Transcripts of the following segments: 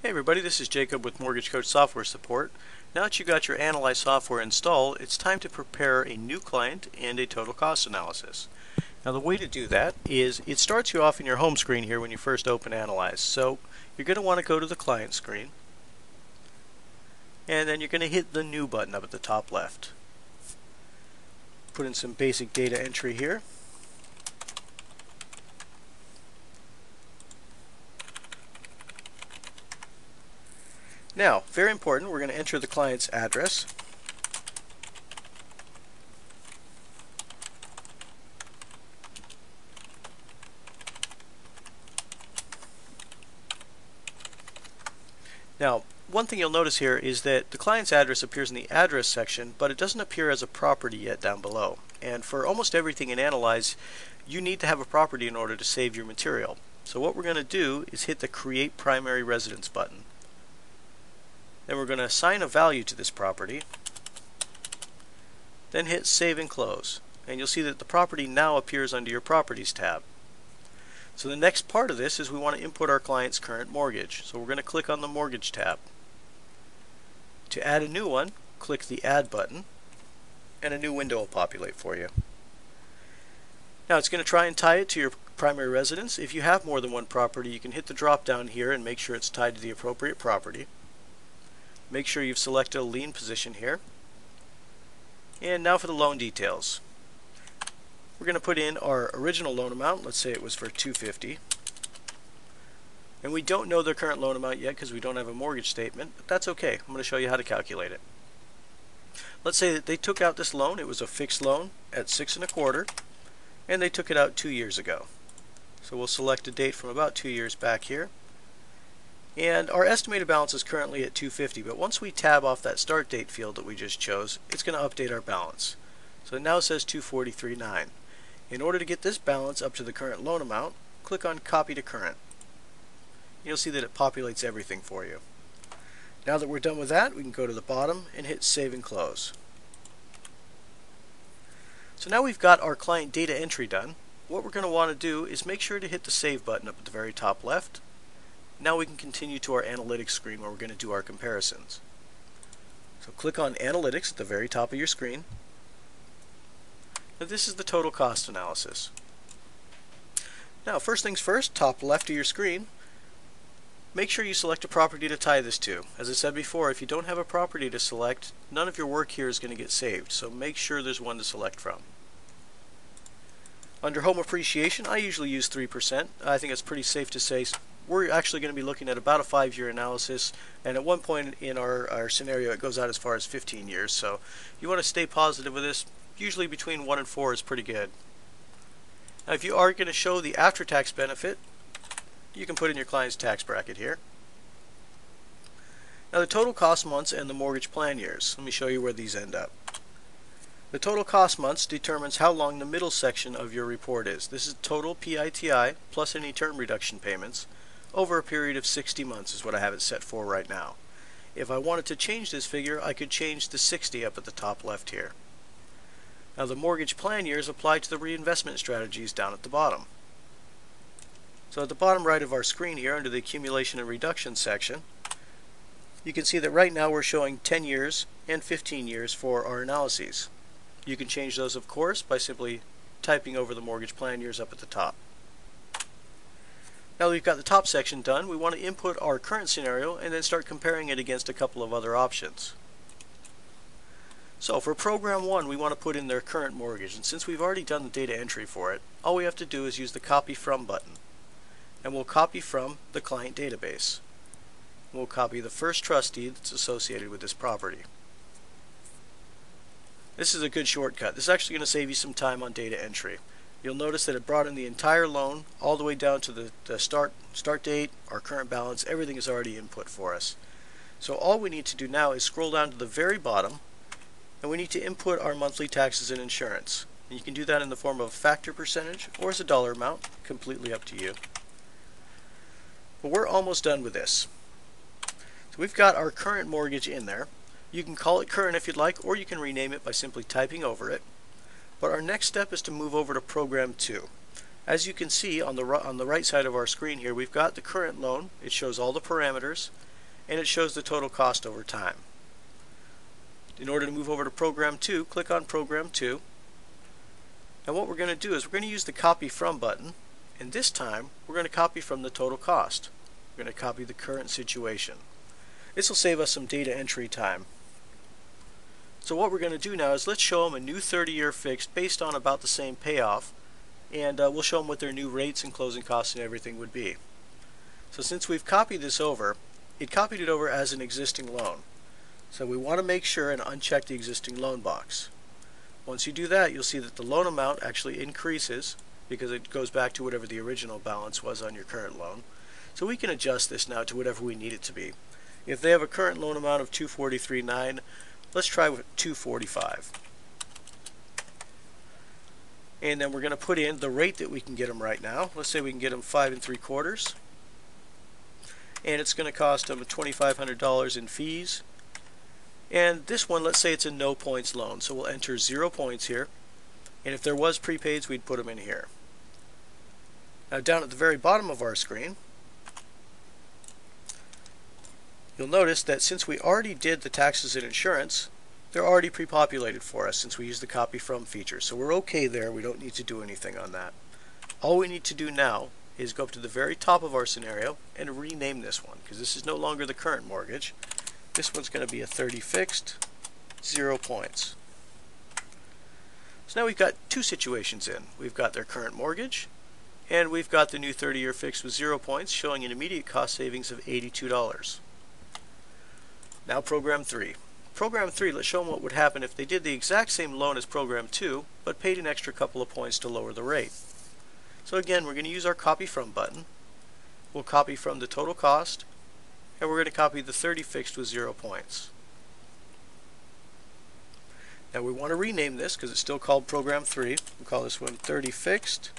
Hey everybody, this is Jacob with Mortgage Coach Software Support. Now that you got your Analyze software installed, it's time to prepare a new client and a total cost analysis. Now the way to do that is it starts you off in your home screen here when you first open Analyze. So you're going to want to go to the client screen, and then you're going to hit the New button up at the top left. Put in some basic data entry here. Now, very important, we're going to enter the client's address. Now, one thing you'll notice here is that the client's address appears in the address section, but it doesn't appear as a property yet down below. And for almost everything in Analyze, you need to have a property in order to save your material. So what we're going to do is hit the Create Primary Residence button. Then we're going to assign a value to this property, then hit Save and Close, and you'll see that the property now appears under your Properties tab. So the next part of this is we want to input our client's current mortgage. So we're going to click on the Mortgage tab. To add a new one, click the Add button, and a new window will populate for you. Now it's going to try and tie it to your primary residence. If you have more than one property, you can hit the drop down here and make sure it's tied to the appropriate property. Make sure you've selected a lien position here. And now for the loan details. We're going to put in our original loan amount. Let's say it was for $250. And we don't know their current loan amount yet because we don't have a mortgage statement, but that's okay. I'm going to show you how to calculate it. Let's say that they took out this loan. It was a fixed loan at 6 1/4, and they took it out 2 years ago. So we'll select a date from about 2 years back here. And our estimated balance is currently at $250, but once we tab off that start date field that we just chose, it's going to update our balance. So it now says $243.9. In order to get this balance up to the current loan amount, click on Copy to Current. You'll see that it populates everything for you. Now that we're done with that, we can go to the bottom and hit Save and Close. So now we've got our client data entry done. What we're going to want to do is make sure to hit the Save button up at the very top left. Now we can continue to our analytics screen where we're going to do our comparisons. So click on Analytics at the very top of your screen. Now this is the total cost analysis. Now first things first, top left of your screen, make sure you select a property to tie this to. As I said before, if you don't have a property to select, none of your work here is going to get saved, so make sure there's one to select from. Under Home Appreciation, I usually use 3%. I think it's pretty safe to say we're actually going to be looking at about a 5-year analysis, and at one point in our scenario it goes out as far as 15 years, so you want to stay positive with this. Usually between 1 and 4 is pretty good. Now if you are going to show the after-tax benefit, you can put in your client's tax bracket here. Now the total cost months and the mortgage plan years. Let me show you where these end up. The total cost months determines how long the middle section of your report is. This is total PITI plus any term reduction payments over a period of 60 months is what I have it set for right now. If I wanted to change this figure, I could change to 60 up at the top left here. Now the mortgage plan years apply to the reinvestment strategies down at the bottom. So at the bottom right of our screen here under the accumulation and reduction section, you can see that right now we're showing 10 years and 15 years for our analyses. You can change those, of course, by simply typing over the mortgage plan years up at the top. Now that we've got the top section done, we want to input our current scenario and then start comparing it against a couple of other options. So for program 1, we want to put in their current mortgage, and since we've already done the data entry for it, all we have to do is use the Copy From button. And we'll copy from the client database. We'll copy the first trust deed that's associated with this property. This is a good shortcut. This is actually going to save you some time on data entry. You'll notice that it brought in the entire loan all the way down to the start date, our current balance, everything is already input for us. So all we need to do now is scroll down to the very bottom, and we need to input our monthly taxes and insurance. And you can do that in the form of a factor percentage or as a dollar amount, completely up to you. But we're almost done with this. So we've got our current mortgage in there. You can call it current if you'd like, or you can rename it by simply typing over it. But our next step is to move over to program 2. As you can see on the right side of our screen here, we've got the current loan. It shows all the parameters, and it shows the total cost over time. In order to move over to Program 2, click on Program 2. And what we're going to do is we're going to use the Copy From button, and this time we're going to copy from the total cost. We're going to copy the current situation. This will save us some data entry time. So what we're going to do now is let's show them a new 30-year fixed based on about the same payoff, and we'll show them what their new rates and closing costs and everything would be. So since we've copied this over, it copied it over as an existing loan. So we want to make sure and uncheck the existing loan box. Once you do that, you'll see that the loan amount actually increases because it goes back to whatever the original balance was on your current loan. So we can adjust this now to whatever we need it to be. If they have a current loan amount of $243,900, let's try with $245,000. And then we're going to put in the rate that we can get them right now. Let's say we can get them 5 3/4, and it's going to cost them $2,500 in fees. And this one, let's say it's a no points loan, so we'll enter 0 points here, and if there was prepaids, we'd put them in here. Now down at the very bottom of our screen, you'll notice that since we already did the taxes and insurance, they're already pre-populated for us since we used the Copy From feature. So we're okay there. We don't need to do anything on that. All we need to do now is go up to the very top of our scenario and rename this one, because this is no longer the current mortgage. This one's going to be a 30 fixed, 0 points. So now we've got two situations in. We've got their current mortgage, and we've got the new 30-year fixed with 0 points, showing an immediate cost savings of $82. Now Program 3. Program 3, let's show them what would happen if they did the exact same loan as Program 2, but paid an extra couple of points to lower the rate. So again, we're going to use our Copy From button. We'll copy from the total cost, and we're going to copy the 30 fixed with 0 points. Now we want to rename this because it's still called Program 3. We'll call this one 30 fixed,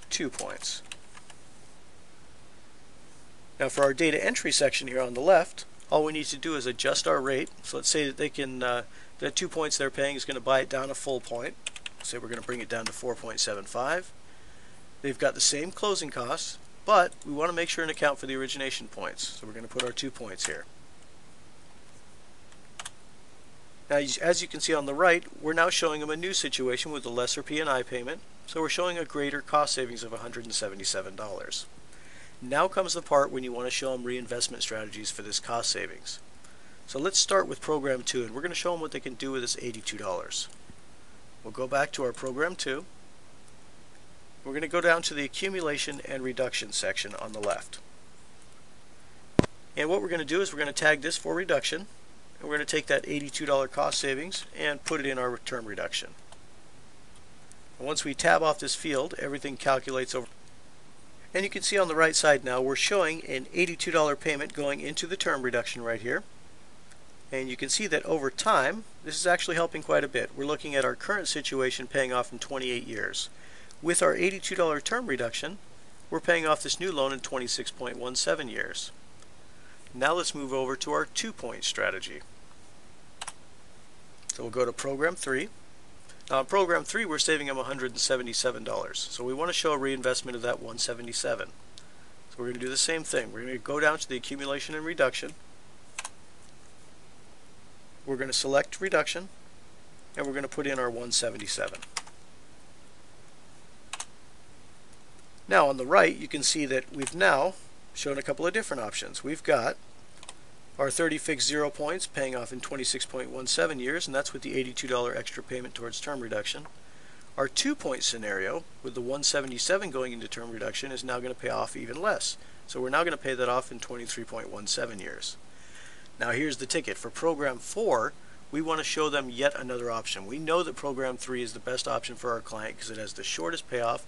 2 points. Now for our data entry section here on the left, all we need to do is adjust our rate. So let's say that they can, the 2 points they're paying is going to buy it down a full point. Say we're going to bring it down to 4.75. They've got the same closing costs, but we want to make sure and account for the origination points. So we're going to put our 2 points here. Now as you can see on the right, we're now showing them a new situation with a lesser P&I payment. So we're showing a greater cost savings of $177. Now comes the part when you want to show them reinvestment strategies for this cost savings. So let's start with Program 2, and we're going to show them what they can do with this $82. We'll go back to our Program 2. We're going to go down to the accumulation and reduction section on the left. And what we're going to do is we're going to tag this for reduction, and we're going to take that $82 cost savings and put it in our term reduction. And once we tab off this field, everything calculates over. And you can see on the right side now we're showing an $82 payment going into the term reduction right here. And you can see that over time, this is actually helping quite a bit. We're looking at our current situation paying off in 28 years. With our $82 term reduction, we're paying off this new loan in 26.17 years. Now let's move over to our 2-point strategy. So we'll go to Program 3. Now in Program 3, we're saving them $177. So we want to show a reinvestment of that $177. So we're going to do the same thing. We're going to go down to the accumulation and reduction. We're going to select reduction, and we're going to put in our $177. Now on the right, you can see that we've now shown a couple of different options. We've got our 30 fixed 0 points paying off in 26.17 years, and that's with the $82 extra payment towards term reduction. Our 2-point scenario with the $177 going into term reduction is now going to pay off even less. So we're now going to pay that off in 23.17 years. Now here's the ticket. For Program 4, we want to show them yet another option. We know that Program 3 is the best option for our client because it has the shortest payoff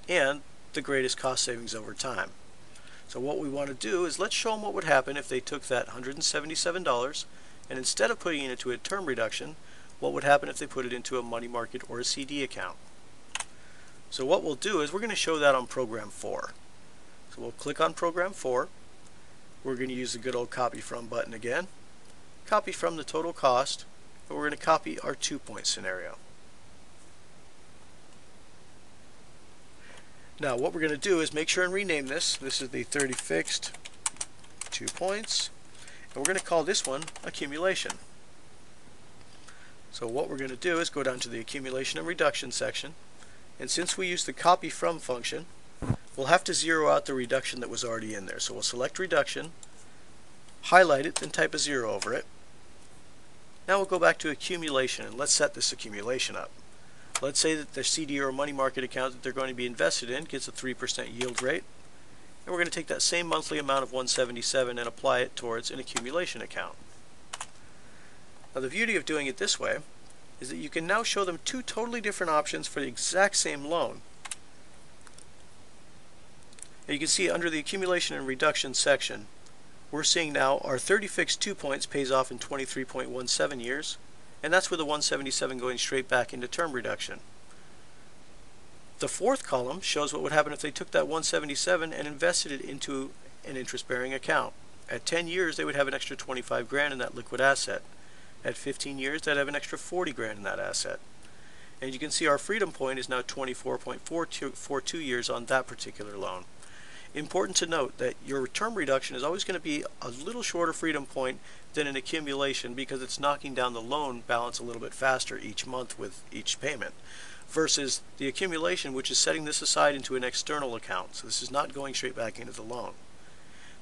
and the greatest cost savings over time. So what we want to do is let's show them what would happen if they took that $177 and instead of putting it into a term reduction, what would happen if they put it into a money market or a CD account. So what we'll do is we're going to show that on Program 4. So we'll click on Program 4. We're going to use the good old Copy From button again. Copy from the total cost, and we're going to copy our 2-point scenario. Now what we're going to do is make sure and rename this. This is the 30 fixed, 2 points, and we're going to call this one accumulation. So what we're going to do is go down to the accumulation and reduction section, and since we use the copy from function, we'll have to zero out the reduction that was already in there. So we'll select reduction, highlight it, then type a 0 over it. Now we'll go back to accumulation and let's set this accumulation up. Let's say that the CD or money market account that they're going to be invested in gets a 3% yield rate, and we're going to take that same monthly amount of $177 and apply it towards an accumulation account. Now the beauty of doing it this way is that you can now show them two totally different options for the exact same loan. And you can see under the accumulation and reduction section, we're seeing now our 30 fixed 2 points pays off in 23.17 years, and that's with the 177 going straight back into term reduction. The fourth column shows what would happen if they took that 177 and invested it into an interest-bearing account. At 10 years, they would have an extra 25 grand in that liquid asset. At 15 years, they'd have an extra 40 grand in that asset. And you can see our freedom point is now 24.42 years on that particular loan. Important to note that your term reduction is always going to be a little shorter freedom point than an accumulation because it's knocking down the loan balance a little bit faster each month with each payment, versus the accumulation, which is setting this aside into an external account. So this is not going straight back into the loan.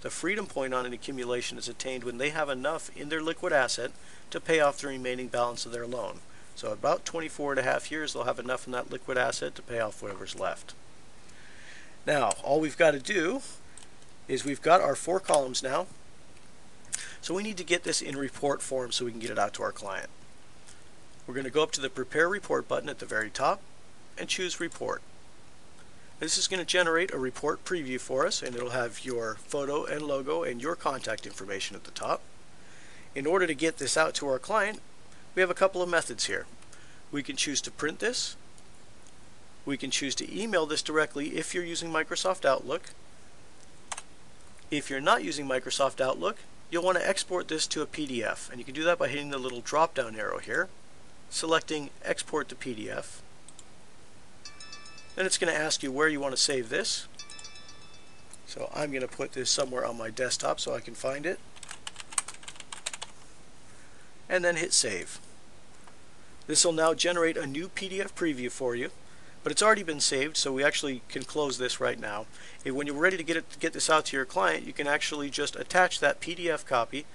The freedom point on an accumulation is attained when they have enough in their liquid asset to pay off the remaining balance of their loan. So about 24.5 years, they'll have enough in that liquid asset to pay off whatever's left. Now, all we've got to do is we've got our 4 columns now, so we need to get this in report form so we can get it out to our client. We're going to go up to the Prepare Report button at the very top and choose Report. This is going to generate a report preview for us, and it'll have your photo and logo and your contact information at the top. In order to get this out to our client, we have a couple of methods here. We can choose to print this. We can choose to email this directly if you're using Microsoft Outlook. If you're not using Microsoft Outlook, you'll want to export this to a PDF, and you can do that by hitting the little drop down arrow here, selecting Export to PDF. Then it's going to ask you where you want to save this. So I'm going to put this somewhere on my desktop so I can find it, and then hit Save. This will now generate a new PDF preview for you. But it's already been saved, so we actually can close this right now. And when you're ready to get this out to your client, you can actually just attach that PDF copy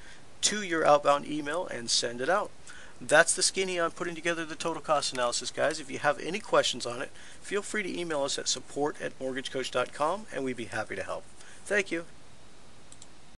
to your outbound email and send it out. That's the skinny on putting together the total cost analysis, guys. If you have any questions on it, feel free to email us at support@mortgagecoach.com, and we'd be happy to help. Thank you.